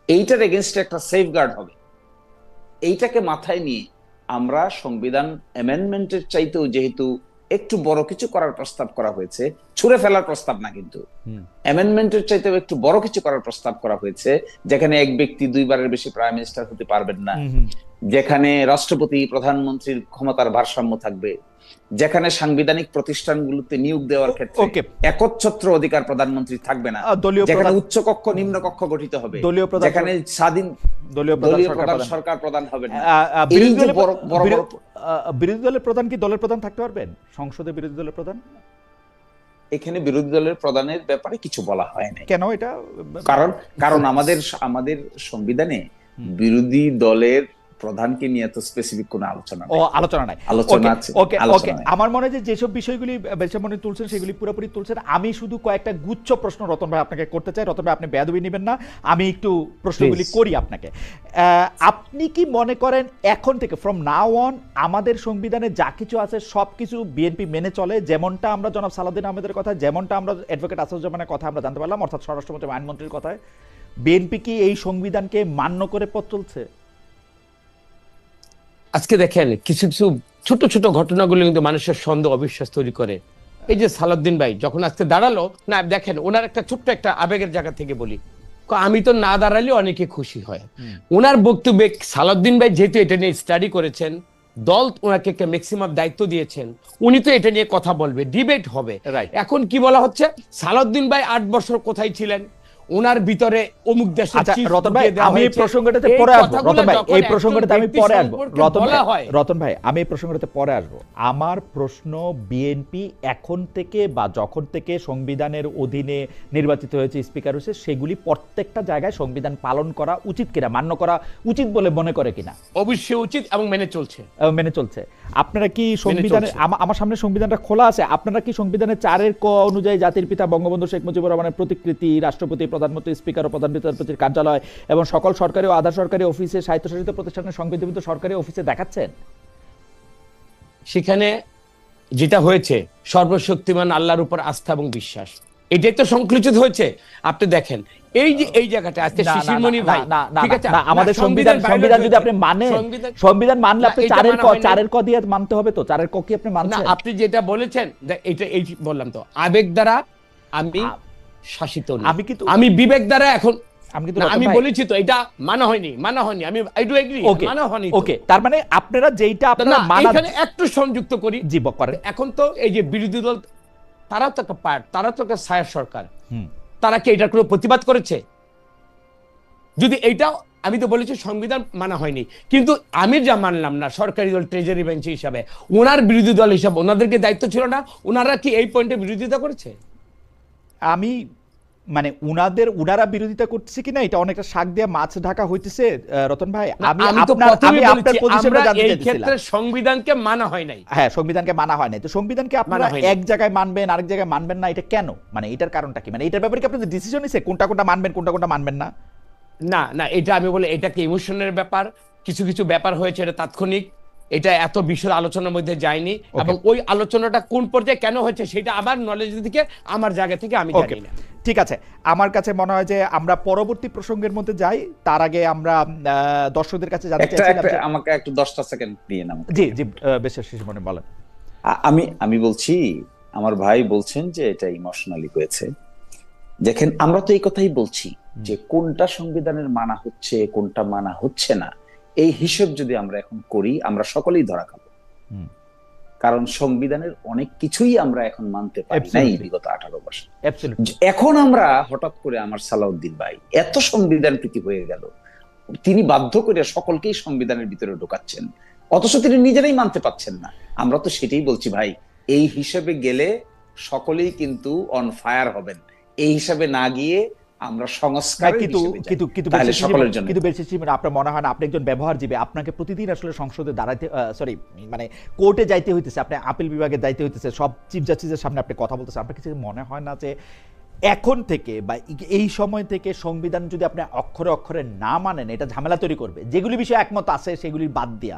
[SPEAKER 3] এইটার এগেনস্টে একটা সেফগার্ড হবে। এইটাকে মাথায় নিয়ে আমরা সংবিধান অ্যামেন্ডমেন্টের চাইতেও যেহেতু একটু বড় কিছু করার প্রস্তাব করা হয়েছে, ছুঁড়ে ফেলার প্রস্তাব না, কিন্তু অ্যামেন্ডমেন্টের চাইতেও একটু বড় কিছু করার প্রস্তাব করা হয়েছে, যেখানে এক ব্যক্তি দুইবারের বেশি প্রাইম মিনিস্টার হতে পারবেন না, যেখানে রাষ্ট্রপতি প্রধানমন্ত্রীর ক্ষমতার ভারসাম্য থাকবে, যেখানে সাংবিধানিক প্রতিষ্ঠানগুলোতে নিয়োগ দেওয়ার ক্ষেত্রে একচ্ছত্র অধিকার প্রধানমন্ত্রী থাকবে না, যেখানে উচ্চ কক্ষ নিম্ন কক্ষ গঠিত হবে, যেখানে স্বাধীন দলীয় প্রধান সরকার প্রধান হবে না।
[SPEAKER 1] বিরোধী দলের প্রধান কি দলের প্রধান থাকতে পারবেন সংসদে? বিরোধী দলের প্রধান,
[SPEAKER 3] এখানে বিরোধী দলের প্রধানের ব্যাপারে কিছু বলা হয় না।
[SPEAKER 1] কেন? এটা
[SPEAKER 3] কারণ আমাদের সংবিধানে বিরোধী দলের প্রধানকে নিয়ে তো স্পেসিফিক কোনো আলোচনা নাই।
[SPEAKER 1] আমার মনে হয় যে যেসব বিষয়গুলি ব্যারিস্টার মনির তুলছেন সেগুলি পুরোপুরি তুলছেন। আমি শুধু কয়েকটা গুচ্ছ প্রশ্ন রতন ভাই আপনাকে করতে চাই। রতন ভাই, আপনি বেয়াদবি নেবেন না, আমি একটু প্রশ্নগুলি করি আপনাকে। আপনি কি মনে করেন এখন থেকে ফ্রম নাও অন আমাদের সংবিধানে যা কিছু আছে সবকিছু বিএনপি মেনে চলে? যেমনটা আমরা জনাব সালাউদ্দিন আহমেদের কথা, যেমনটা আমরা অ্যাডভোকেট আসাদুজ্জামানের কথা আমরা জানতে পারলাম, অর্থাৎ স্বরাষ্ট্রমন্ত্রী আইনমন্ত্রীর কথায়, বিএনপি কি এই সংবিধানকে মান্য করে পথ চলছে?
[SPEAKER 2] আজকে দেখেন কিছু কিছু ছোট ছোট ঘটনাগুলো কিন্তু মানুষের সন্দেহ অবিশ্বাস তৈরি করে। এই যে সালাউদ্দিন ভাই যখন আজকে দাঁড়ালো, না দেখেন ওনার একটা ছোট্ট একটা আবেগের জায়গা থেকে বলি, আমি তো না দাঁড়ালে অনেকে খুশি হয়। ওনার বক্তব্যে সালাউদ্দিন ভাই যেহেতু এটা নিয়ে স্টাডি করেছেন, দল ওনাকে ম্যাক্সিমাম দায়িত্ব দিয়েছেন, উনি তো এটা নিয়ে কথা বলবে, ডিবেট হবে। এখন কি বলা হচ্ছে, সালাউদ্দিন ভাই 8 বছর কোথায় ছিলেন, ওনার ভিতরে অমুক দেশের
[SPEAKER 1] আচ্ছা
[SPEAKER 2] chief
[SPEAKER 1] রতন ভাই,
[SPEAKER 2] ঢুকিয়ে দেওয়া
[SPEAKER 1] আমি এই
[SPEAKER 2] হয়েছে।
[SPEAKER 1] প্রসঙ্গটাতে
[SPEAKER 2] এই
[SPEAKER 1] পরে আসবো।
[SPEAKER 2] কথাগুলো
[SPEAKER 1] রতন ভাই,
[SPEAKER 2] যখন
[SPEAKER 1] এই
[SPEAKER 2] একজন
[SPEAKER 1] প্রসঙ্গটাতে আমি
[SPEAKER 2] ব্যক্তি
[SPEAKER 1] পরে আসবো।
[SPEAKER 2] সম্পর্কে
[SPEAKER 1] রতন
[SPEAKER 2] বলা
[SPEAKER 1] ভাই,
[SPEAKER 2] হয়,
[SPEAKER 1] রতন ভাই, আমি এই প্রসঙ্গটাতে পরে আসবো। আমার প্রশ্ন, বিএনপি এখন থেকে বা যখন থেকে সংবিধানের অধীনে নির্বাচিত হয়েছে, স্পিকার হয়েছে, সেগুলি প্রত্যেকটা জায়গায় সংবিধান পালন করা উচিত কিনা, মান্য করা উচিত বলে মনে করে কিনা?
[SPEAKER 2] অবশ্যই উচিত এবং মেনে চলছে।
[SPEAKER 1] মেনে চলছে। আপনারা কি সংবিধানের, আমার সামনে সংবিধানটা খোলা আছে, আপনারা কি সংবিধানের 4 ক অনুযায়ী জাতির পিতা বঙ্গবন্ধু শেখ মুজিবুর রহমানের প্রতিকৃতি, রাষ্ট্রপতি, প্রধানমন্ত্রী, স্পিকার ও প্রধান বিচারপতির কার্যালয় এবং সকল সরকারি ও আধা সরকারি অফিসে, স্বায়ত্তশাসিত প্রতিষ্ঠানের সংবিধিবদ্ধ সরকারি অফিসে দেখাচ্ছেন?
[SPEAKER 2] সেখানে যেটা হয়েছে, সর্বশক্তিমান আল্লাহর উপর আস্থা এবং বিশ্বাস, এটাই তো সংকুচিত হয়েছে। আপনি দেখেন এই যে এই জায়গাটা আজকে শিশিরমণি ভাই, ঠিক আছে,
[SPEAKER 1] আমাদের সংবিধান যদি আপনি মানেন, সংবিধান মানলে আপনি 4 ক দিয়ে মানতে হবে তো। 4 ক কি আপনি মানছেন?
[SPEAKER 2] না, আপনি যেটা বলেছেন এটা এই বললাম তো, আবেগ দ্বারা আমি শাসিত নই, আমি বিবেক দ্বারা এখন আমি বলেছি তো, এটা মানা হয়নি আমি আই ডু এগ্রি, মানা হয়নি।
[SPEAKER 1] ওকে, তার মানে আপনারা যেইটা আপনারা মানা,
[SPEAKER 2] এখানে একটু সংযুক্ত করি।
[SPEAKER 1] জি করেন।
[SPEAKER 2] এখন তো এই যে বিরোধী দল, তারাও তো একটা পার্ট, তারা তো একটা ছায়া সরকার, তারা কি এটার কোনো প্রতিবাদ করেছে? যদি এইটাও, আমি তো বলেছি সংবিধান মানা হয়নি, কিন্তু আমি যা মানলাম না, সরকারি দল ট্রেজারি বেঞ্চ হিসাবে, ওনার বিরোধী দল হিসাবে ওনাদেরকে দায়িত্ব ছিল না? ওনারা কি এই পয়েন্টে বিরোধিতা করেছে?
[SPEAKER 1] আমি মানে উনারা বিরোধিতা করছে কিনা এটা অনেকটা শাক দিয়ে মাছ ঢাকা হইতেছে রতন ভাই। আমি আপনার পজিশনটা জানতে চাইছিলাম।
[SPEAKER 2] এই ক্ষেত্রে সংবিধানকে মানা হয় নাই।
[SPEAKER 1] হ্যাঁ, সংবিধানকে মানা হয় নাই। তো সংবিধানকে আপনারা এক জায়গায় মানবেন, আরেক জায়গায় মানবেন না, এটা কেন? মানে এটার কারণটা কি? মানে এটার ব্যাপারে কি আপনাদের ডিসিশন নিছে কোনটা মানবেন, কোনটা মানবেন না?
[SPEAKER 2] না, এটা আমি বলি, এটা কি ইমোশনের ব্যাপার, কিছু ব্যাপার হয়েছে, এটা তাৎক্ষণিক, এটা এত বিশদ আলোচনার মধ্যে যায়নি, এবং ওই আলোচনাটা কোন পর্যায়ে কেন হয়েছে সেটা আমার নলেজ থেকে, আমার জায়গা থেকে আমি জানি না।
[SPEAKER 1] ঠিক আছে, আমার কাছে মনে হয় যে আমরা পরবর্তী প্রসঙ্গের মধ্যে যাই, তার আগে আমরা দর্শকদের কাছে জানতে চাইছিলাম,
[SPEAKER 3] আমাকে একটু 10টা সেকেন্ড দিয়ে নাও।
[SPEAKER 1] জি বেশ শিশুমণি বলেন।
[SPEAKER 3] আমি বলছি, আমার ভাই বলছেন যে এটা ইমোশনালি হয়েছে। দেখেন, আমরা তো এই কথাই বলছি যে কোনটা সংবিধানের মানা হচ্ছে, কোনটা মানা হচ্ছে না, এই হিসেব যদি আমরা এখন করি, আমরা সকলেই ধরা খাবো। কারণ সংবিধানের অনেক কিছুই আমরা এখন মানতে পারি নাই বিগত 18 বছর। এখন আমরা হঠাৎ করে, আমার সালাউদ্দিন ভাই এত সংবিধান প্রীতি হয়ে গেল, তিনি বাধ্য করে সকলকেই সংবিধানের ভিতরে ঢোকাচ্ছেন, অথচ তিনি নিজেরাই মানতে পারছেন না। আমরা তো সেটাই বলছি ভাই, এই হিসেবে গেলে সকলেই কিন্তু অন ফায়ার হবেন। এই হিসাবে না গিয়ে আমরা সংস্কারের হিসেবে যাই, তাহলে সকলের জন্য।
[SPEAKER 1] কিন্তু বেশি আপনার মনে হয় না আপনি একজন ব্যবহারজীবী, আপনাকে প্রতিদিন আসলে সংসদে দাঁড়াইতে, মানে কোর্টে যাইতে হইতেছে, আপনি আপিল বিভাগে যাইতে হইতেছে, সব চিফ জাস্টিসের সামনে আপনি কথা বলতেছেন, আপনার কিছু মনে হয় না যে এখন থেকে বা এই সময় থেকে সংবিধান যদি আপনি অক্ষরে অক্ষরে না মানেন, এটা ঝামেলা তৈরি করবে? যেগুলি বিষয়ে একমত আছে সেগুলি বাদ দিয়া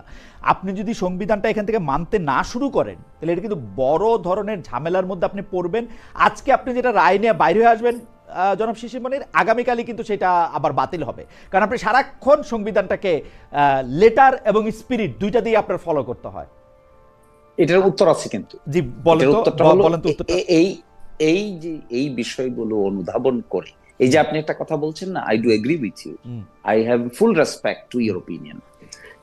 [SPEAKER 1] আপনি যদি সংবিধানটা এখান থেকে মানতে না শুরু করেন, তাহলে এটা কিন্তু বড় ধরনের ঝামেলার মধ্যে আপনি পড়বেন। আজকে আপনি যেটা রায় নিয়ে বাইরে হয়ে আসবেন জনাব শিশিরমণির, আগামীকালই কিন্তু সেটা আবার বাতিল হবে, কারণ আপনি সারাক্ষণ সংবিধানটাকে লেটার এবং স্পিরিট দুইটা দিয়ে আপনার ফলো করতে হয়।
[SPEAKER 3] এটার উত্তর আছে কিন্তু।
[SPEAKER 1] জি বলেন তো উত্তরটা।
[SPEAKER 3] এই যে এই বিষয়গুলো অনুধাবন করে, এই যে আপনি একটা কথা বলছেন না, I do agree with you, I have full respect to your opinion.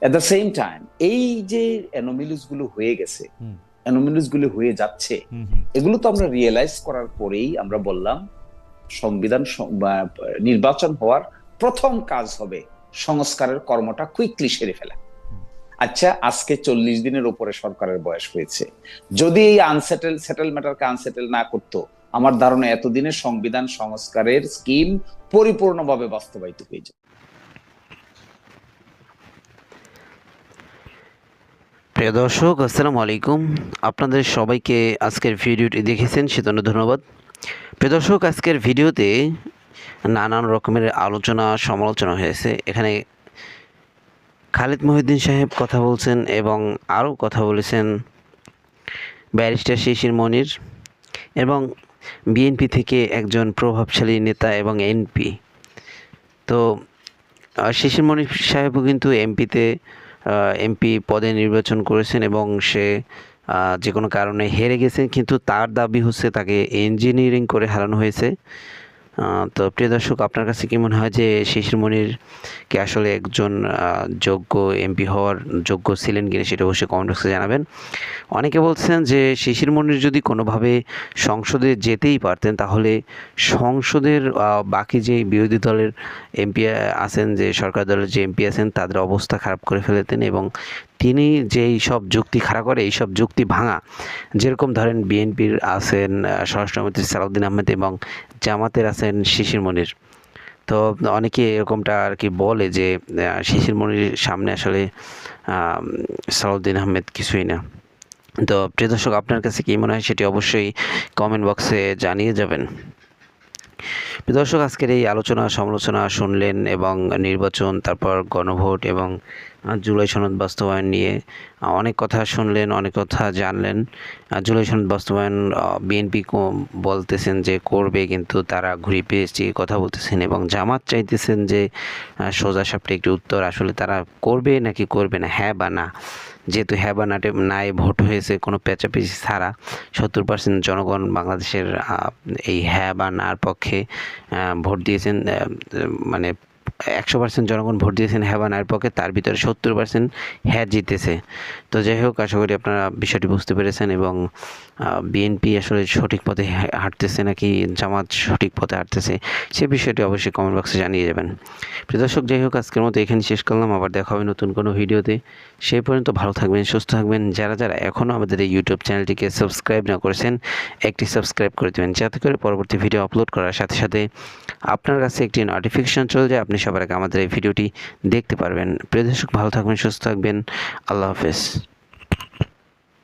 [SPEAKER 3] At the same time এই যে অ্যানোমালিস গুলো হয়ে গেছে, অ্যানোমালিস গুলো হয়ে যাচ্ছে, এগুলো তো আমরা রিয়েলাইজ করার পরেই আমরা বললাম সংবিধান নির্বাচন হওয়ার প্রথম কাজ হবে সংস্কারের কর্মটা কুইকলি সেরে ফেলা। আচ্ছা, আজকে 40 দিনের উপরে সরকারের বয়স হয়েছে, যদি এই সেটেল ম্যাটারকে আনসেটেল না করতো, আমার ধারণা এতদিনে সংবিধান সংস্কারের স্কিম পরিপূর্ণভাবে বাস্তবায়িত হয়ে যায়।
[SPEAKER 4] প্রিয় দর্শক, আসসালামু আলাইকুম। আপনাদের সবাইকে আজকের ভিডিওটি দেখেছেন সেজন্য ধন্যবাদ। প্রিয় দর্শক, আজকের ভিডিওতে নানান রকমের আলোচনা সমালোচনা হয়েছে। এখানে খালিদ মহিউদ্দিন সাহেব কথা বলছেন এবং আরও কথা বলেছেন ব্যারিস্টার শিশিরমণির, এবং বিএনপি থেকে একজন প্রভাবশালী নেতা এবং এমপি। তো শিশিরমণি সাহেবও কিন্তু এমপি পদে নির্বাচন করেছেন এবং সে যে কোনো কারণে হেরে গেছেন, কিন্তু তার দাবি হচ্ছে তাকে ইঞ্জিনিয়ারিং করে হারানো হয়েছে। তো প্রিয় দর্শক, আপনার কাছে কি মনে হয় যে শিশির মনির কি আসলে একজন যোগ্য এমপি হওয়ার যোগ্য ছিলেন কিনা, সেটা অবশ্যই কমেন্ট বক্সে জানাবেন। অনেকে বলছেন যে শিশির মনির যদি কোনোভাবে সংসদে যেতেই পারতেন, তাহলে সংসদের বাকি যে বিরোধী দলের এমপি আছেন, যে সরকার দলের যে এমপি আছেন, তাদের অবস্থা খারাপ করে ফেলতেন। এবং তিনি যেই সব যুক্তি খাড়া করে, এই সব যুক্তি ভাঙা, যেরকম ধরেন বিএনপির আছেন স্বরাষ্ট্রমন্ত্রী সালাউদ্দিন আহমেদ এবং জামাতের আছেন শিশির মনির। তো অনেকে এরকমটা আর কি বলে যে শিশির মনির সামনে আসলে সালাউদ্দিন আহমেদ কিছুই না। তো প্রিয় দর্শক, আপনার কাছে কী মনে হয় সেটি অবশ্যই কমেন্ট বক্সে জানিয়ে যাবেন। প্রিয় দর্শক, আজকের এই আলোচনা সমালোচনা শুনলেন এবং নির্বাচন, তারপর গণভোট এবং জুলাই সনদ বাস্তবায়ন নিয়ে অনেক কথা শুনলেন, অনেক কথা জানলেন। জুলাই সনদ বাস্তবায়ন বিএনপি বলতেছেন যে করবে, কিন্তু তারা ঘুরে পেয়েছে কথা বলতেছেন, এবং জামাত চাইতেছেন যে সোজা সাপটে একটি উত্তর, আসলে তারা করবে নাকি করবে না, হ্যাঁ বা না। যেহেতু হ্যাঁ বা নাই ভোট হয়েছে কোনো পেঁচাপেচি ছাড়া, 70% জনগণ বাংলাদেশের এই হ্যাঁ বা নার পক্ষে ভোট দিয়েছেন। মানে 100% জনগণ ভোট দিয়েছেন হ্যাঁ বা নার পক্ষে, তার ভিতরে 70% হ্যাঁ জিতেছে। তো যাই হোক, আশা করি আপনারা বিষয়টি বুঝতে পেরেছেন এবং বিএনপি আসলে সঠিক পথে হাঁটতেছে নাকি জামাত সঠিক পথে হাঁটতেছে, সে বিষয়টি অবশ্যই কমেন্ট বক্সে জানিয়ে যাবেন। প্রিয় দর্শক, যাই হোক, আজকের মতো এখানে শেষ করলাম। আবার দেখা হবে নতুন কোনো ভিডিওতে। সেই পর্যন্ত ভালো থাকবেন, সুস্থ থাকবেন। যারা যারা এখনও আমাদের এই ইউটিউব চ্যানেলটিকে সাবস্ক্রাইব না করেছেন, একটি সাবস্ক্রাইব করে দেবেন, যাতে করে পরবর্তী ভিডিও আপলোড করার সাথে সাথে আপনার কাছে একটি নোটিফিকেশন চলে যায়, আপনি সবার আগে আমাদের এই ভিডিওটি দেখতে পারবেন। প্রিয় দর্শক, ভালো থাকবেন, সুস্থ থাকবেন। আল্লাহ হাফেজ।